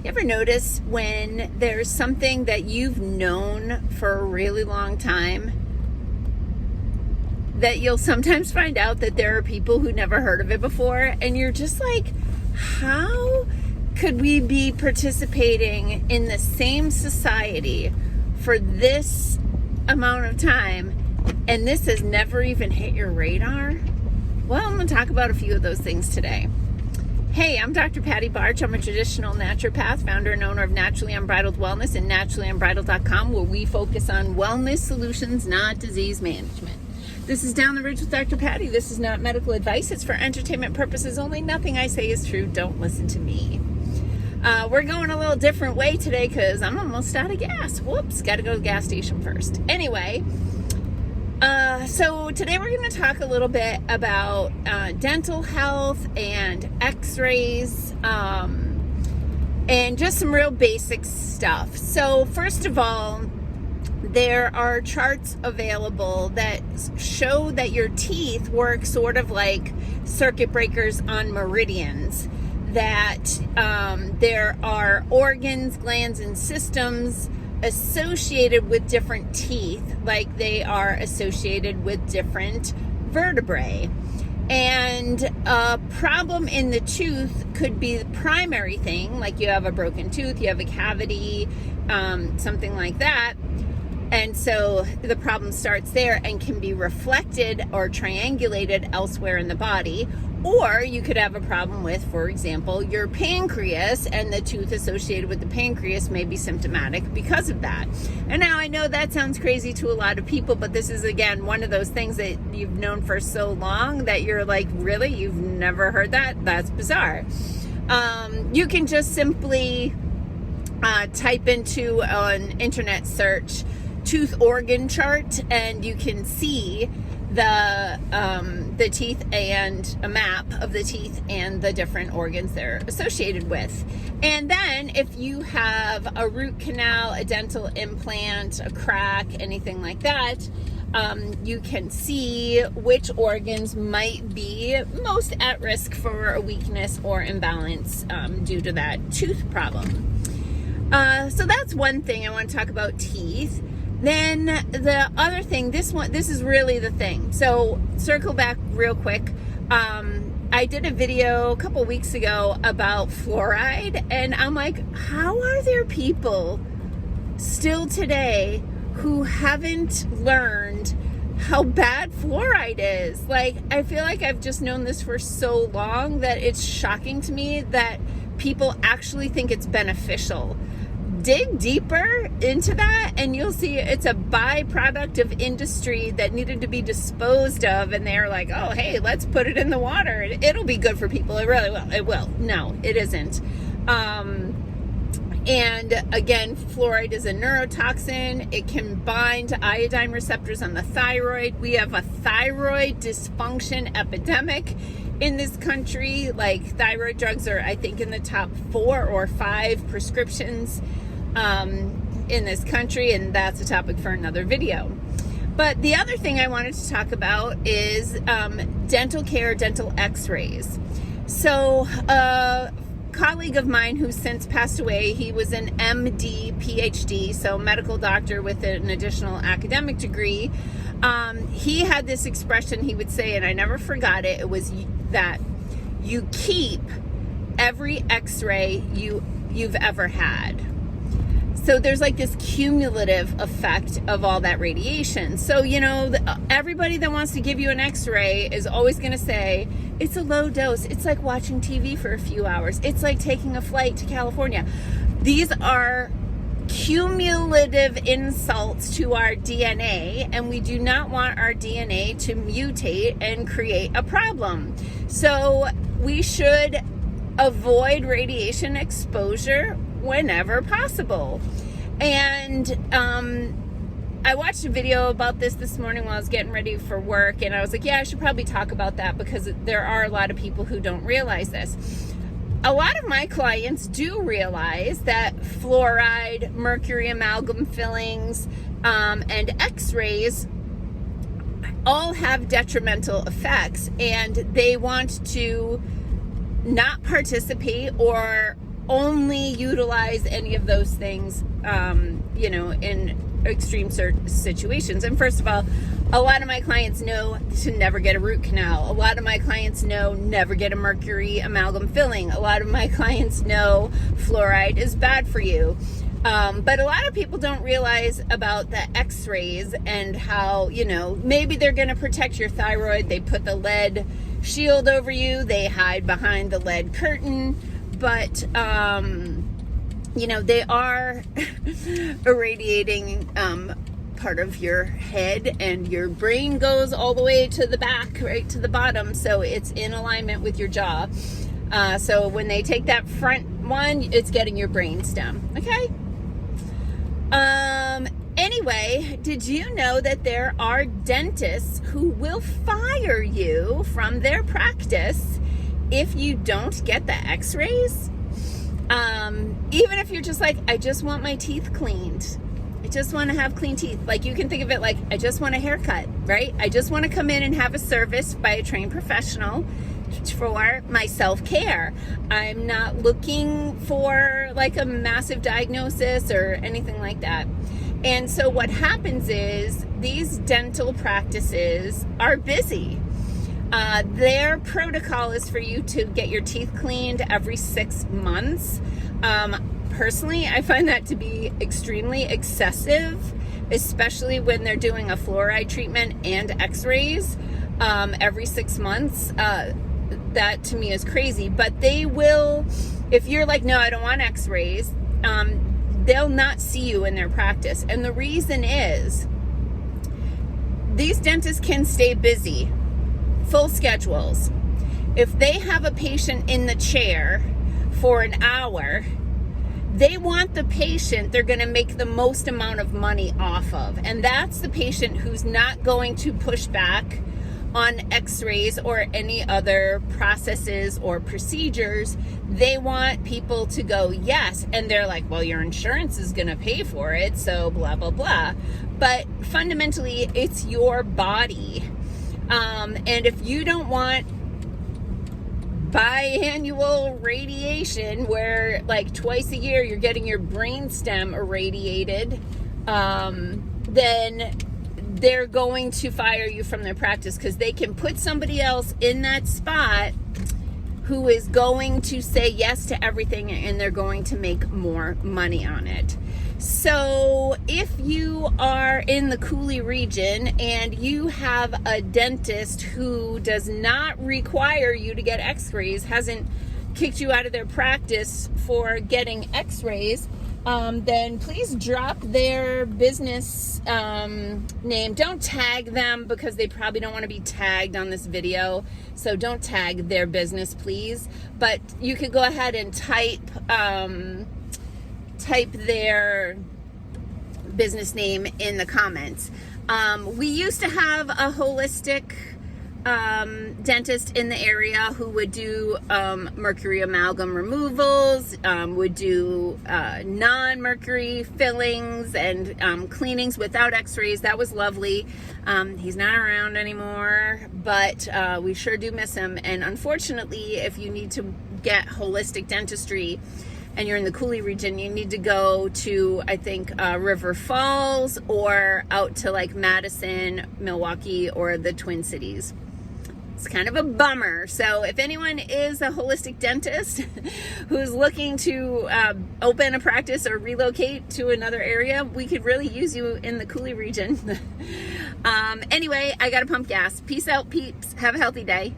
You ever notice when there's something that you've known for a really long time that you'll sometimes find out that there are people who never heard of it before, and you're just like, how could we be participating in the same society for this amount of time and this has never even hit your radar? Well, I'm going to talk about a few of those things today. Hey, I'm Dr. Patty Barch. I'm a traditional naturopath, founder and owner of Naturally Unbridled Wellness and naturallyunbridled.com, where we focus on wellness solutions, not disease management. This is Down the Ridge with Dr. Patty. This is not medical advice. It's for entertainment purposes only. Nothing I say is true. Don't listen to me. We're going a little different way today because I'm almost out of gas. Whoops, got to go to the gas station first. Anyway, so today we're going to talk a little bit about dental health and x-rays and just some real basic stuff. So first of all, there are charts available that show that your teeth work sort of like circuit breakers on meridians, that there are organs, glands, and systems associated with different teeth, like they are associated with different vertebrae. And a problem in the tooth could be the primary thing, like you have a broken tooth, you have a cavity, something like that. And so the problem starts there and can be reflected or triangulated elsewhere in the body. Or you could have a problem with, for example, your pancreas, and the tooth associated with the pancreas may be symptomatic because of that. And now I know that sounds crazy to a lot of people, but this is, again, one of those things that you've known for so long that you're like, really? You've never heard that? That's bizarre. You can just simply type into an internet search tooth organ chart, and you can see the teeth and a map of the teeth and the different organs they're associated with. And then if you have a root canal, a dental implant, a crack, anything like that, you can see which organs might be most at risk for a weakness or imbalance due to that tooth problem. So that's one thing I want to talk about, teeth. Then the other thing, this is really the thing. So circle back real quick. I did a video a couple weeks ago about fluoride, and I'm like, how are there people still today who haven't learned how bad fluoride is? Like, I feel like I've just known this for so long that it's shocking to me that people actually think it's beneficial. Dig deeper into that and you'll see it's a byproduct of industry that needed to be disposed of, and they're like, oh, hey, let's put it in the water. It'll be good for people. It really will. It will. No, it isn't. And again, fluoride is a neurotoxin. It can bind to iodine receptors on the thyroid. We have a thyroid dysfunction epidemic in this country. Like, thyroid drugs are, I think, in the top 4 or 5 prescriptions in this country, and that's a topic for another video. But the other thing I wanted to talk about is dental care, dental x-rays. So a colleague of mine who's since passed away, he was an MD, Ph.D, so medical doctor with an additional academic degree. He had this expression he would say, and I never forgot it. It was that you keep every x-ray you've ever had. So there's like this cumulative effect of all that radiation. So, you know, everybody that wants to give you an x-ray is always going to say, it's a low dose. It's like watching TV for a few hours. It's like taking a flight to California. These are cumulative insults to our DNA, and we do not want our DNA to mutate and create a problem. So we should avoid radiation exposure whenever possible. And I watched a video about this morning while I was getting ready for work, and I was like, yeah, I should probably talk about that because there are a lot of people who don't realize this. A lot of my clients do realize that fluoride, mercury amalgam fillings, and x-rays all have detrimental effects, and they want to not participate or only utilize any of those things, in extreme situations. And first of all, a lot of my clients know to never get a root canal. A lot of my clients know never get a mercury amalgam filling. A lot of my clients know fluoride is bad for you. But a lot of people don't realize about the x-rays and how, maybe they're going to protect your thyroid. They put the lead shield over you. They hide behind the lead curtain. But, they are irradiating part of your head, and your brain goes all the way to the back, right to the bottom. So it's in alignment with your jaw. So when they take that front one, it's getting your brain stem. Okay. Anyway, did you know that there are dentists who will fire you from their practice if you don't get the x-rays? Even if you're just like, I just want my teeth cleaned. I just want to have clean teeth. Like, you can think of it like, I just want a haircut, right? I just want to come in and have a service by a trained professional for my self-care. I'm not looking for like a massive diagnosis or anything like that. And so what happens is these dental practices are busy. Their protocol is for you to get your teeth cleaned every 6 months. Personally, I find that to be extremely excessive, especially when they're doing a fluoride treatment and x-rays every 6 months. That to me is crazy. But they will, if you're like, no, I don't want x-rays, they'll not see you in their practice. And the reason is these dentists can stay busy, full schedules. If they have a patient in the chair for an hour, they want the patient they're going to make the most amount of money off of. And that's the patient who's not going to push back on x-rays or any other processes or procedures. They want people to go, yes. And they're like, well, your insurance is going to pay for it, so blah, blah, blah. But fundamentally, it's your body. And if you don't want biannual radiation where like twice a year you're getting your brain stem irradiated, then they're going to fire you from their practice, because they can put somebody else in that spot who is going to say yes to everything, and they're going to make more money on it. So if you are in the Cooley region and you have a dentist who does not require you to get x-rays, hasn't kicked you out of their practice for getting x-rays, then please drop their business name. Don't tag them, because they probably don't want to be tagged on this video. So don't tag their business, please. But you could go ahead and type their business name in the comments. We used to have a holistic dentist in the area who would do mercury amalgam removals, would do non-mercury fillings and cleanings without x-rays. That was lovely. He's not around anymore, but we sure do miss him. And unfortunately, if you need to get holistic dentistry and you're in the Cooley region, you need to go to, I think, River Falls, or out to like Madison, Milwaukee, or the Twin Cities. It's kind of a bummer. So if anyone is a holistic dentist who's looking to open a practice or relocate to another area, we could really use you in the Cooley region. Anyway, I gotta pump gas. Peace out, peeps. Have a healthy day.